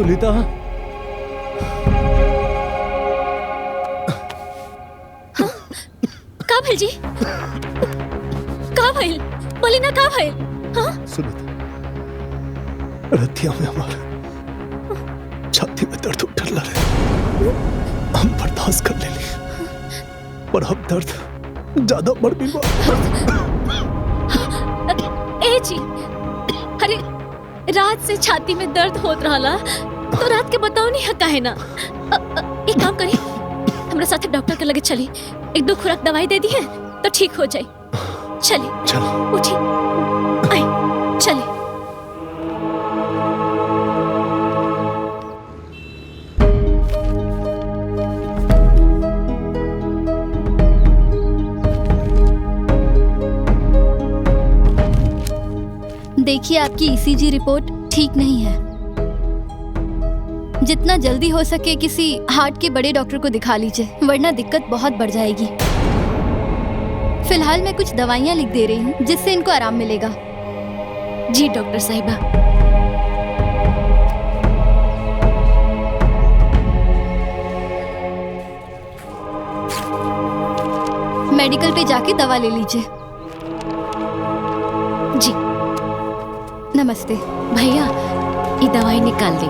सुनीता, का भइल जी? का भइल? बोली ना का भइल? हाँ? सुनीता, रतिया में हमारा छाती में दर्द उठल रहे, हम बर्दाश्त कर लेली, पर अब दर्द ज्यादा बढ़ गई बा। ए जी, अरे रात से छाती में दर्द होत रहला तो रात के बताओ नहीं है काहे ना। एक काम करी, हमरा साथे डॉक्टर के लगे चली, एक दो खुराक दवाई दे दी है तो ठीक हो जाए। चली चलो उठी, आई चली। देखिए, आपकी ईसीजी रिपोर्ट ठीक नहीं है। जितना जल्दी हो सके किसी हार्ट के बड़े डॉक्टर को दिखा लीजिए, वरना दिक्कत बहुत बढ़ जाएगी। फिलहाल मैं कुछ दवाइयाँ लिख दे रही हूँ जिससे इनको आराम मिलेगा। जी डॉक्टर साहिबा। मेडिकल पे जाके दवा ले लीजिए। जी नमस्ते। भैया, ये दवाई निकाल दे।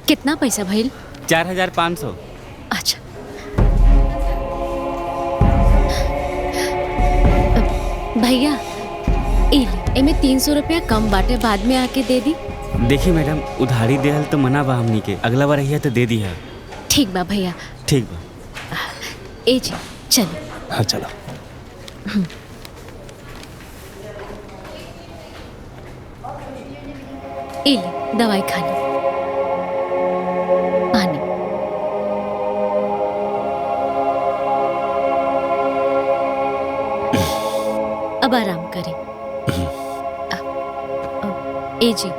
कितना पैसा भइल? 4500। अच्छा, भैया एमे 300 रुपया कम बाटे, बाद में आके दे दी। देखी मैडम, उधारी देहल तो मना बा हमनी के, अगला बार रहिया तो दे दी है। ठीक बा भैया। ठीक बा। ए जी चलो। हाँ चलो। ए ले दवाई खा ली, पानी। अब आराम करें। ए जी,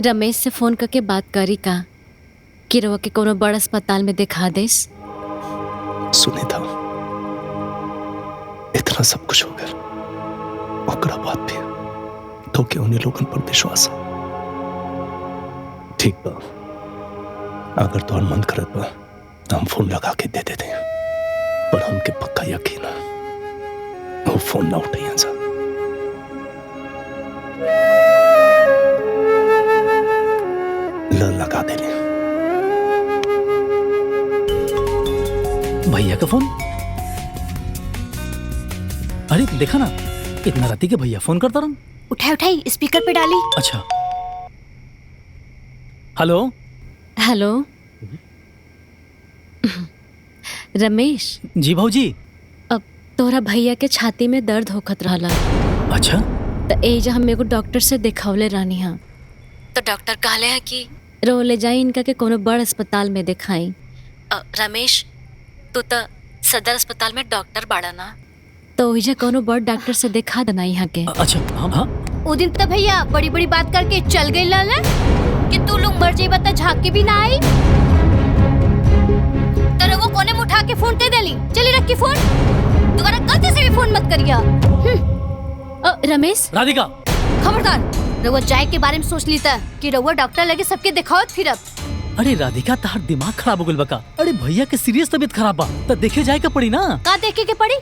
रमेश से फोन करके बात करी का कि रवा के कोनो बड़ अस्पताल में दिखा देस। सुनीता, इतना सब कुछ हो गया, ओकरा बात भी तो के उन्हीं लोगन पर विश्वास है। ठीक बा, अगर तोहर मन करत बा तो हम फोन लगा के दे देते हैं, पर हमके पक्का यकीन है वो फोन ना उठाइए जा। लगा दे ले। भैया का फोन। अरे देखा ना, इतना राती के भैया फोन करता रहा। उठाई उठाई, स्पीकर पे डाली। अच्छा, हेलो हेलो रमेश। जी भाऊजी। अब तोरा भैया के छाती में दर्द होखत रहला। अच्छा, तो एजा हम एगो डॉक्टर से दिखावले रानी हाँ, तो डॉक्टर कहले है कि रो ले जाई इनका के कोनो बड़ अस्पताल में दिखाई। रमेश, तू तो सदर अस्पताल में डॉक्टर बाड़ा ना, तो ओइजा कोनो बड़ डॉक्टर से दिखा देना यहाँ के। अच्छा हाँ हाँ। वो दिन तो भैया बड़ी बड़ी बात करके चल गई लाल कि तू लोग मर जाई, बता झाँक के भी ना आई। तेरे वो कोने में उठा के फोन दे देली। चली रख की फोन, दोबारा गलती से भी फोन मत करिया। रमेश। राधिका, खबरदार, रउआ जाए के बारे में सोच ली था कि रउआ डॉक्टर लगे सबके दिखावत फिरत। अरे राधिका, तार दिमाग खराब हो गइल बका। अरे भैया के सीरियस तबीयत खराब बा, तो देखे जाए का पड़ी ना। का देखे के पड़ी?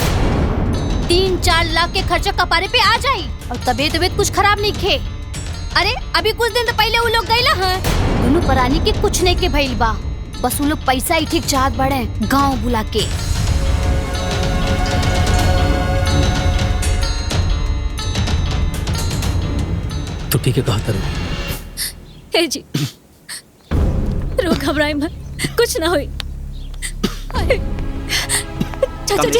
3-4 लाख के खर्चा कपारे पे आ जाई और तबीयत कुछ खराब नहीं खे। अरे अभी कुछ दिन तो पहले वो लोग गईला हैं, दोनों परानी के कुछ नहीं के भइल बा, बस वो लोग पैसा ही ठीक चाहत बड़े गाँव बुला के। तो ठीक है, कहा करो। हे जी, रो घबराए मत, कुछ ना हुई। चाचा जी।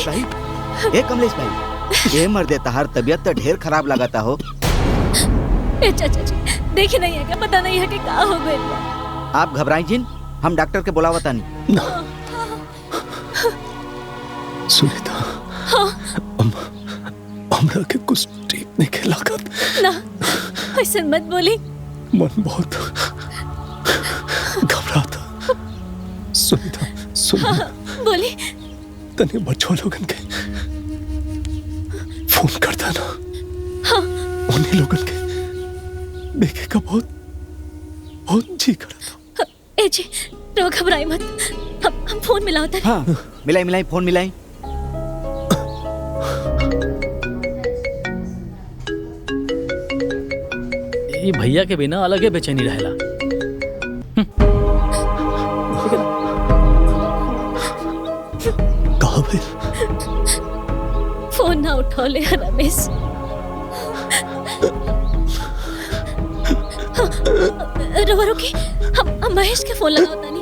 ए कमलेश भाई, ये मर्दे तहार तबीयत तो ढेर खराब लगाता हो। ए चाचा जी, देखी नहीं है क्या, पता नहीं है कि क्या हो गया। आप घबराई जिन, हम डॉक्टर के बुलावता नहीं। सुनीता, हमरा के कुछ ठीक नहीं के लागत ना, ऐसे मत बोली। मन बहुत घबराता। सुनीता सुन, बोली। तने बच्चों लोगन के फोन करता ना। हाँ। उन्हीं लोगों के देखे का बहुत बहुत जी करा था। ए जी रो घबराई मत, हम फोन मिलाओ। हाँ मिलाई फोन मिलाई। ये भैया के बिना अलगे बेचैनी रहेला। कहा भाई फोन ना उठाओ ले रमेश। रो रुकी, हम महेश के फोन लगाओ तानी।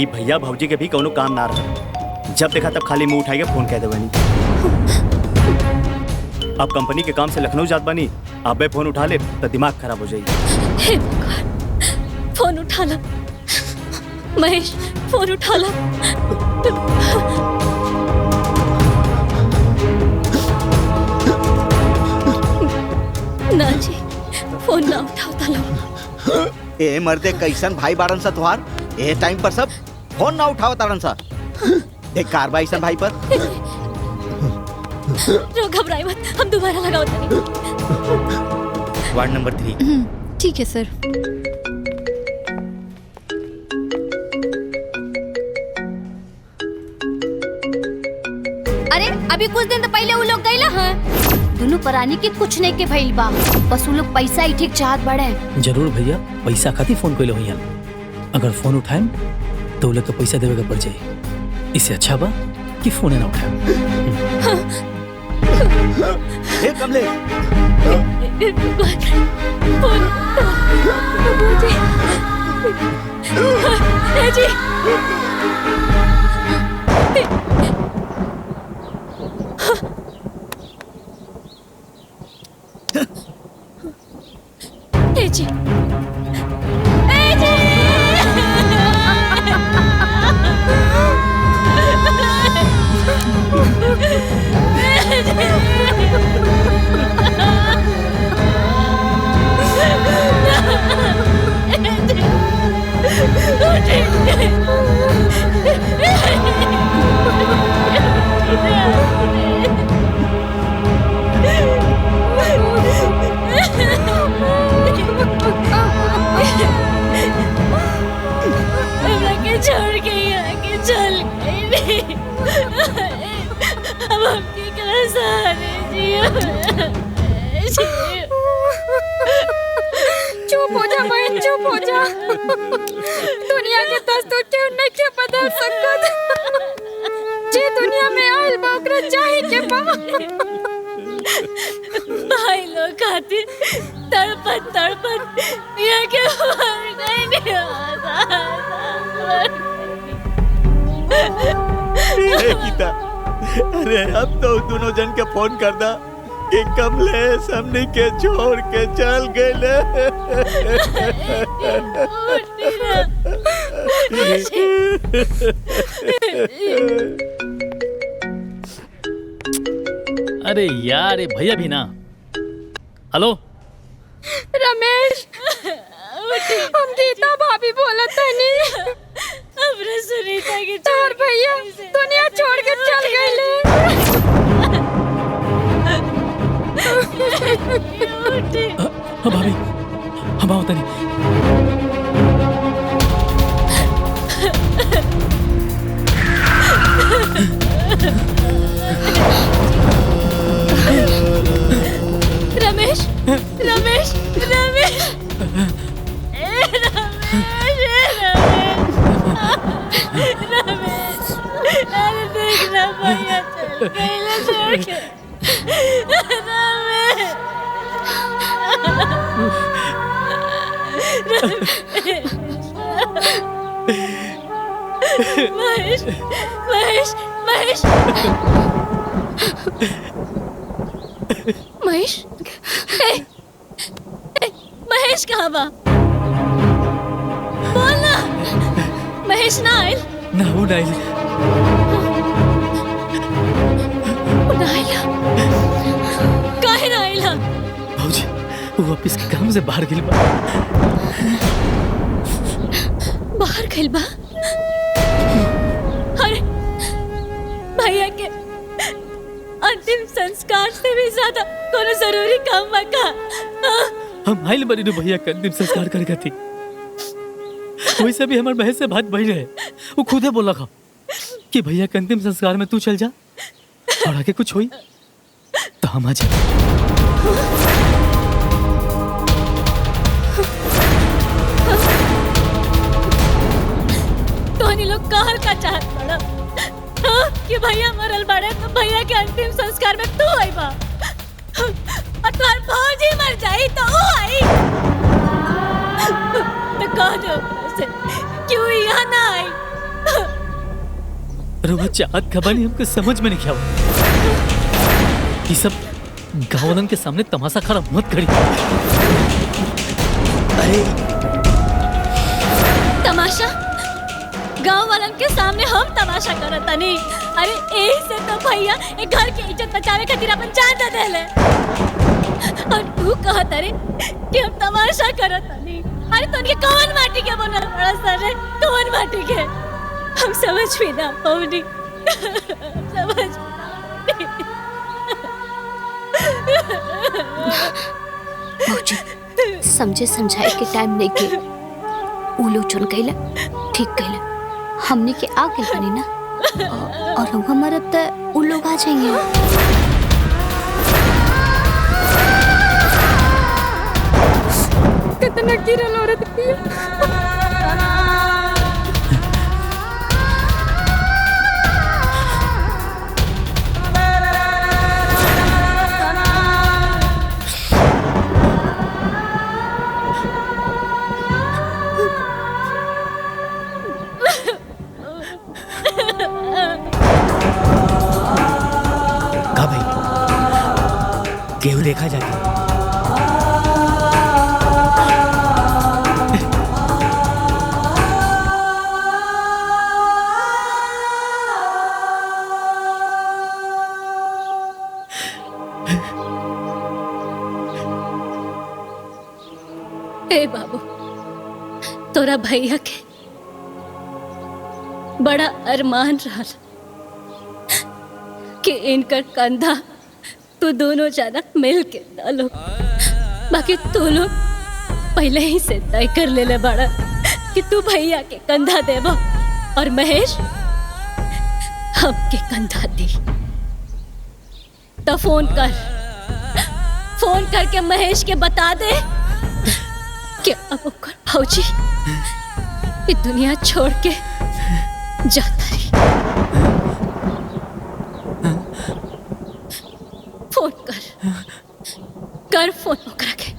ई भैया भौजी के भी कोनो काम ना रहा। जब देखा तब खाली मुंह उठाई के फोन कह दे बनी। अब कंपनी के काम से लखनऊ जात बनी, अबे फोन उठा ले तो दिमाग खराब हो जाएगी। हे भगवान, फोन उठा ला महेश, फोन उठा ला। ना जी, फोन ना उठाओ तालो। ए मर्दे कैसन भाई बारन सा तुहार, ए टाइम पर सब फोन ना उठाओ तारन सा। देख कार्रवाई सन भाई पर। रो घबराई मत, हम दोबारा लगाओ तानी। Ward number 3। ठीक है सर। अरे अभी कुछ दिन तो पहले वो लोग गए हाँ। दोनों परानी के कुछ नहीं के भइल बा, बस वो लोग पैसा ही ठीक चाहत बड़े। जरूर भैया, पैसा खातिर फोन कइले होइया। अगर फोन उठाएम तो वो लोग के पैसा देवे के पड़ जाई। इससे अच्छा बा कि फोन ना उठाएम। ए कमले, जी जी छोड़ के आगे चल गई। अब हम की कर सहारे चुप हो जा बहन, चुप हो जा। दुनिया के दस्तूर के उन्हें क्या बदल सकत। जे दुनिया में आयल बा ओकरा चाहे के बा। भाई लोग खातिर तड़पत तड़पत ये के मर गई नहीं आता। गीता, अरे अब तो दोनों जन के फोन कर दा कि कमलेश हमने के छोड़ के चल गए। अरे यार, ये भैया भी ना। हेलो रमेश, हम गीता भाभी बोलत तनी। अब सुनीता की तोर भैया दुनिया छोड़ के चल गए। भाभी, हम आओ तनी। रमेश रमेश रमेश रमेश, अरे देखना भैया चल गए छोड़ के। महेश महेश महेश महेश, महेश कहाँ बा? बोल ना। महेश ना आयल? ना वो डायल। काहे ना आयल? भाऊजी, वो ऑफिस के काम से बाहर गेल बा। बाहर गइल बा? भैया के अंतिम संस्कार से भी ज्यादा कोनो जरूरी काम बा। हम आइल बनी नु भैया के अंतिम संस्कार करे थी। वैसे भी हमारे बहन से बात बढ़ रहे, वो खुदे बोला था कि भैया के अंतिम संस्कार में तू चल जा और आगे कुछ हुई तो हम आ जाए। तोहनी लोग कहल का चाहत बड़ा कि भैया मरल बड़े तो भैया के अंतिम संस्कार में तू आईबा और तुम्हार भौजी मर जाई तो वो आई तो कह दो से क्यों यहाँ ना आई। रोवा चाहत खबर नहीं हमको समझ में नहीं क्या ये सब गाँव वालन के सामने तमाशा खड़ा मत करी। अरे तमाशा गांव वालन के सामने हम तमाशा करता नहीं। अरे यही से तो भैया एक घर की इज्जत बचावे खातिर अपन जान दे देले और तू कहत रे कि हम तमाशा करता नहीं। अरे तोनके कौन माटी के बनल बड़ा सर रे, कौन माटी के हम समझ भी ना पौनी समझ मौजी समझे समझाए के टाइम नहीं के उ लोग चुन गइला ठीक कइला। हमने के आ गइल बनी ना और हम मरब त उ लोग आ जाएंगे। कितना गिरल औरत पिया केहू देखा जाके ए बाबू तोरा भैया के बड़ा अरमान रहा कि इनकर कंधा तू दोनों जना मिल के डालो। बाकी तू लोग पहले ही से तय कर ले बड़ा कि तू भैया के कंधा देबो और महेश हमके कंधा दी। तो फोन करके महेश के बता दे कि अब ओकर भौजी ये दुनिया छोड़ के जाता रही। फोन कर फोन ओकरा के।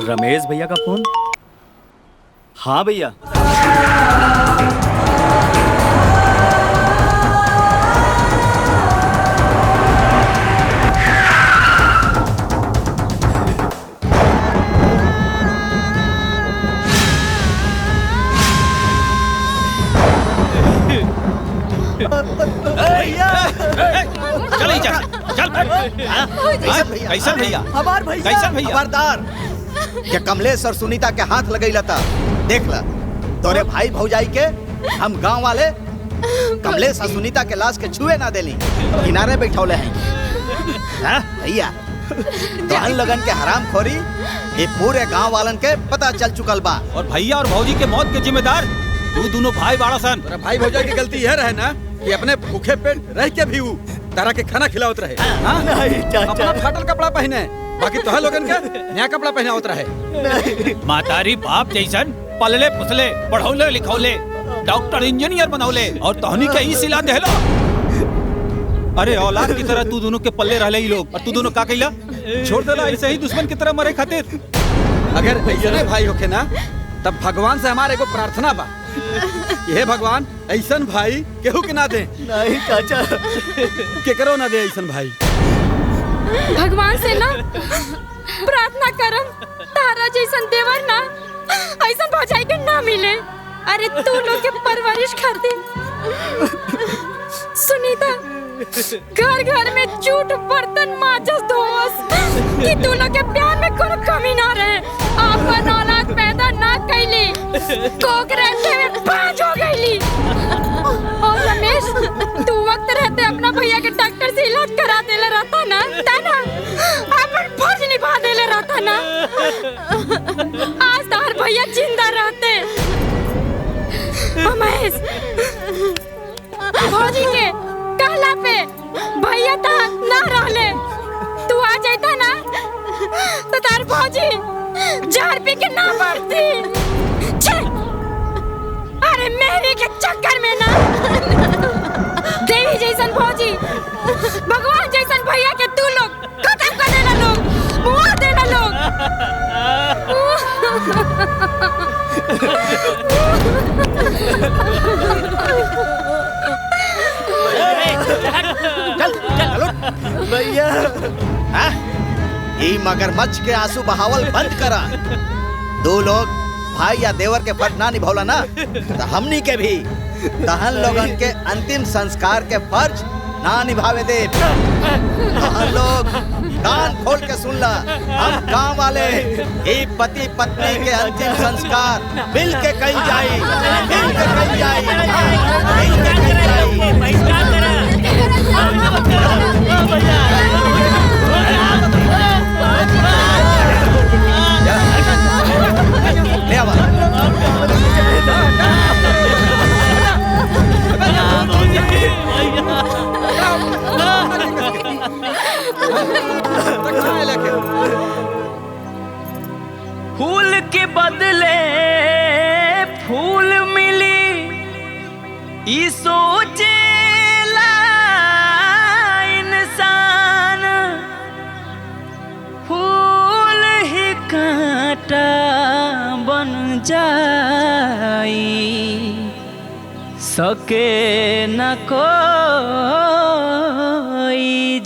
रमेश भैया का फोन। हाँ भैया कैसन भैया हमार भैया कैसन भैया खबरदार क्या कमलेश और सुनीता के हाथ लगैला था। देख ला तोरे भाई भौजाई के हम गांव वाले कमलेश और सुनीता के लाश के छुए ना देली किनारे बैठौले हैं। भैया तोहन लगन के हराम खोरी ये पूरे गांव वालन के पता चल चुकल बा। और भैया और भौजी के मौत के जिम्मेदार तू दोनों भाई बाड़ा सन। भाई भौजाई की गलती यह रहे ना कि अपने भूखे पेट रह के भी तारा के खाना खिलावत रहे। अपना फाटल कपड़ा पहने बाकी तोह लोगन के नया कपड़ा पहनावत रहे। मातारी बाप जैसन पलले पुसले पढ़ौले लिखौले डॉक्टर इंजीनियर बनौले और तोहनी के ई सिला देहलो। अरे औलाद की तरह तू दोनों के पल्ले रहले ई लोग और तू दोनों का कइला छोड़ देला ऐसे ही दुश्मन की तरह मरे खातिर। अगर ऐसे भाई होके ना तब भगवान से हमारे को प्रार्थना बा हे भगवान ऐसन भाई केहू के ना दे। नहीं चाचा केकरो ना दे ऐसन भाई। भगवान से ना प्रार्थना करम तारा जैसन देवर ना ऐसन भौजाई के ना मिले। अरे तू लोग के परवरिश खातिर सुनीता घर घर में झूठ बर्तन माचस धोस कि तू लोग के प्यार में कोनो कमी ना रहे। आपन औलाद पैदा ना कैली, कोक रहते में बाज हो गईली। और रमेश, तू वक्त रहते अपना भैया के डॉक्टर से इलाज करा देले रहता ना, ताना अपन फर्ज निभा देले रहता ना, आज तार भैया जिंदा रहते। महेश, भौजी के कहला पे भैया ता ना रहले, तू आ जाता ना तो तार भौजी जहर पी के ना मरती। अरे मेरे के चक्कर में ना देवी जैसन भौजी, भगवान जैसन भैया के तू लोग खत्म कर देना, लोग मुआ देना लोग। चल चलो भैया। ये मगरमच्छ के आंसू बहावल बंद करा। दो लोग भाई या देवर के फर्ज ना निभौला ना तो हमनी के भी तहन लोगन के अंतिम संस्कार के फर्ज ना निभावे दे। तहन लोग कान खोल के सुन ला, हम गांव वाले ये पति पत्नी के अंतिम संस्कार मिल के कही जाए, मिल के कही जाए, मिल के कही जाए। ले आवा। फूल के बदले फूल मिली, ई सोचेला इंसान, फूल ही कांटा बन जाई, सके न कोई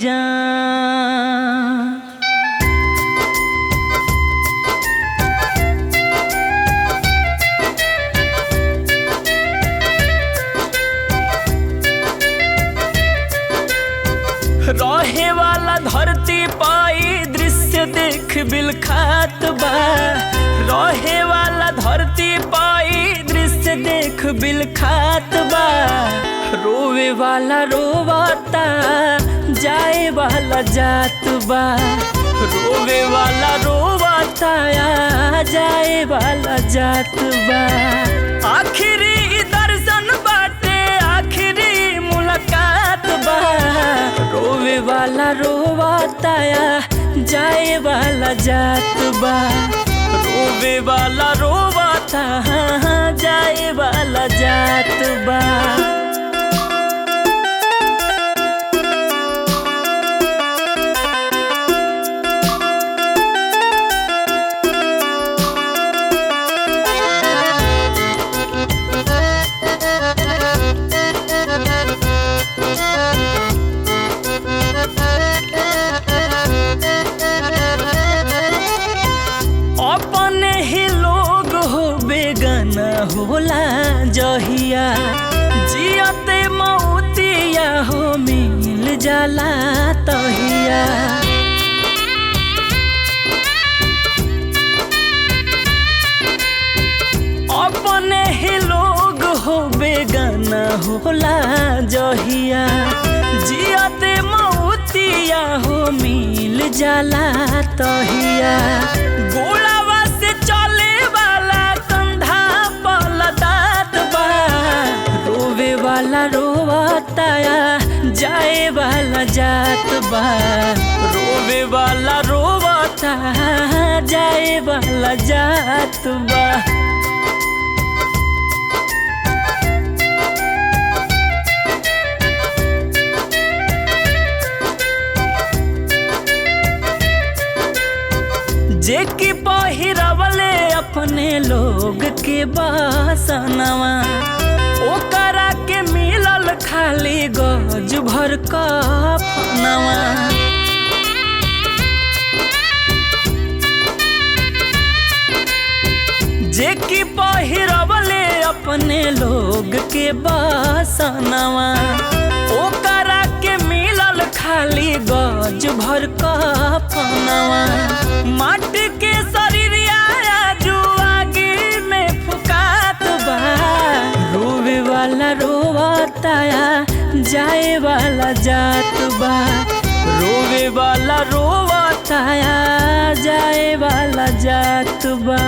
जान। रहे वाला धरती पाई दृश्य देख बिलखात बा, रहे वाला धरती पाई दृश्य देख बिलखात बा, रोवे वाला रोवाता जाए वाला जात बा, रोवे वाला रोवाता जाए वाला जात बा। आखिरी दर्शन बाटे, आखिरी मुलाकात बा, रोवे वाला रोवाता जाए वाला जात बा, रोवे वाला रोवाता जाए वाला जात बा। होला जहिया जियते मौतिया हो मिल जाला तहिया, अपने ही लोग हो बेगाना होला जहिया, जियते मौतिया हो मिल जाला तहिया, गोलावा से चले वाला कंधा पलदात बा, रोवे वाला रोवाता जाए वाला जात बा, रोवे वाला रोवाता जाए वाला जात बा। जेकी पहिरवले अपने लोग के बासनवा, ओकरा के मिलल खाली गज भर कफनवा, जेकी पहिरवले अपने लोग के बासनवा, ओकरा के खाली गज भर कफनवा माटी के शरीरिया जुआगी में फुकात बा रोवे वाला रोवताया जाए वाला जात बा रोवे वाला रोवताया जाए वाला जात बा।